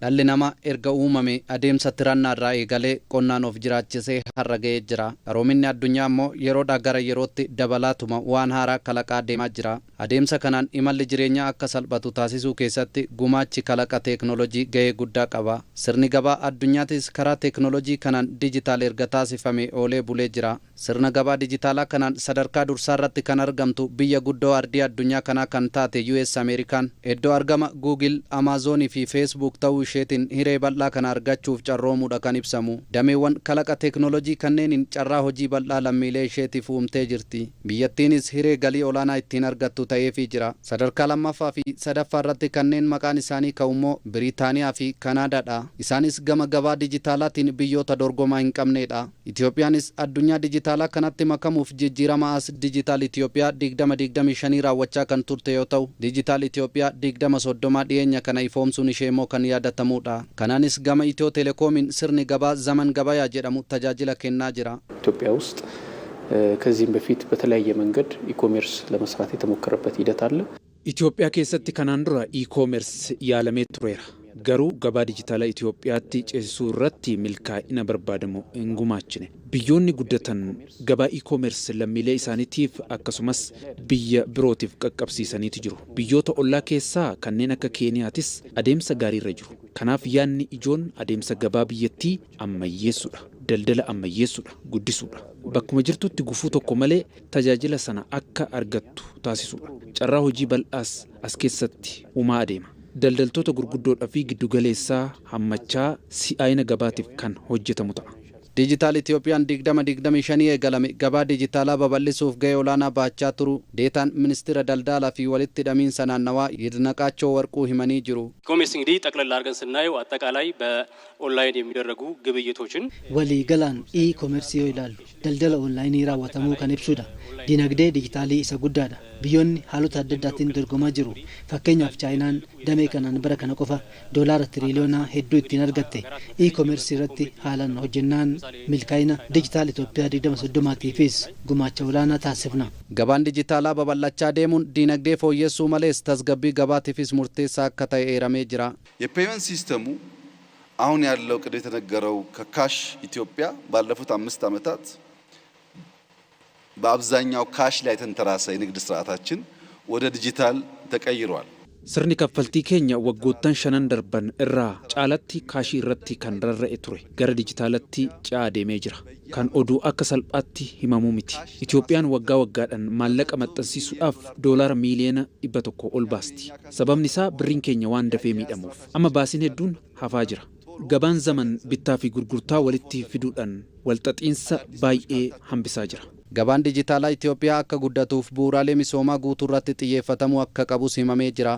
Dhalli namaa erga uumame adeemsa tirannaarraa eegalee qonnaan of jiraachisee har'a ga'ee jira. Qaroominni addunyaa immoo yeroodhaa gara yerootti dabalaatuma waan haaraa kalaqaa deemaa jira. Adeemsa kanaan imalli jireenyaa akka salphatu taasisuu keessatti gumaachi kalaqa teeknooloojii ga'ee guddaa qaba. Sirni gabaa addunyaatis karaa teeknooloojii kanaan dijitaal erga taasifame oolee bulee jira. Sirna gabaa dijitaalaa kanaan sadarkaa dursaarratti kan argamtu biyya guddoo ardii addunyaa kanaa kan taate US Ameerikaan iddoo argama Google, Amazon fi Facebook ta'uu isheetiin hiree bal'aa kana argachuuf carroomuudha kan ibsamu. Dameewwan kalaqa teeknooloojii kanneeniin carraa hojii bal'aa lammiilee isheetiif uumtee jirti. Biyyattiinis hiree galii olaanaa ittiin argattu ta'eefii jira. Sadarkaa lammaffaa fi sadaffaa irratti kanneen maqaan isaanii ka'ummoo Biriitaaniyaa fi Kanaadaadha. Isaanis gama gabaa dijitaalaatiin biyyoota dorgomaa hin qabneedha. Itiyoophiyaanis addunyaa dijitaalaa kanatti makamuuf jijjiirama as Digital Itoophiyaa 2025 raawwachaa kan turte yoo ta'u, Digital Itoophiyaa 2030 dhiyeenya kana ifoomsuun ishee immoo kan yaadatamuudha. Kanaanis gama Itiyoo Telekoomiin sirni gabaa zaman gabayaa jedhamu tajaajila kennaa jira. ኢትዮጵያ ውስጥ ከዚህም በፊት በተለያየ መንገድ ኢኮሜርስ ለመስራት የተሞከረበት ሂደት አለ። ኢትዮጵያ keessatti kanaan dura e-commerce yaalamee tureera. Garuu gabaa dijitaalaa Itoophiyaatti ceesisuu irratti milkaa'ina barbaadamu hin gumaachine. Biyyoonni guddatan gabaa e-commerce lammiilee isaaniitiif akkasumas biyya birootiif qaqqabsiisaniitu jiru. Biyyoota ollaa keessaa kanneen akka Keeniyaatis adeemsa gaariirra jiru. Kanaaf yaadni ijoon adeemsa gabaa biyyattii ammayyeessuudha. Daldala ammayyeessuudha, guddisuudha. Bakkuma jirtutti gufuu tokko malee tajaajila sana akka argattu taasisuudha. Carraa hojii bal'aas as keessatti uumaa adeema. Daldaltoota gurguddoodhaa fi giddugaleessaa hammachaa si'aayina gabaatiif kan hojjetamu ta'a. Digital Itoophiyaan 2025 eegalame gabaa dijitaalaa babal'isuuf ga'ee olaanaa baachaa turu deetaan ministeera daldalaa fi walitti hidhamiinsa naannawaa ይድነቃቸው ወርቁ himanii jiru. ኢኮሜርስ እንግዲህ ጠቅለል አድርገን ስናየው አጠቃላይ በኦንላይን የሚደረጉ ግብይቶችን waliigalaan e-commerce yoo ilaallu daldala onlaayinii raawwatamuu kan ibsudha. Dinagdee dijitaalii isa guddaadha. Biyyoonni haalota adda addaatiin dorgomaa jiru. Fakkeenyaaf Chaayinaan damee kanaan bara kana qofa doolaara tiriliyoona hedduu ittiin argatte. E-commerce irratti haalaan hojjennaan milkaa'ina Digital Itoophiyaa 2030tiifis gumaacha olaanaa taasifna. Gabaan dijitaalaa babal'achaa deemuun dinagdee fooyyessuu malees tasgabbii gabaatiifis murteessaa akka ta'e eeramee jira. የፔመንት ሲስተሙ አሁን ያለው ቅድም የተነገረው ከካሽ ኢትዮጵያ ባለፉት 5 ዓመታት በአብዛኛው ካሽ ላይ ተንተራሰ የንግድ ስርዓታችን ወደ ዲጂታል ተቀይሯል። Sirni kaffaltii keenya waggoottan 5 darban irraa caalatti kaashii irratti kan rarra'e ture gara dijitaalatti ce'aa deemee jira. Kan oduu akka salphaatti himamuu miti. Itoophiyaan waggaa waggaadhaan maallaqa maxxansiisuudhaaf doolaara miiliyoona 100 ol baasti. Sababni isaa birriin keenya waan dafee miidhamuuf. Amma baasiin hedduun hafaa jira. Gabaan zaman bittaa fi gurgurtaa walitti fiduudhaan walxaxiinsa baay'ee hambisaa jira. Gabaan dijitaalaa Itoophiyaa akka guddatuuf bu'uuraalee misoomaa guutuu irratti xiyyeeffatamuu akka qabu himamee jira.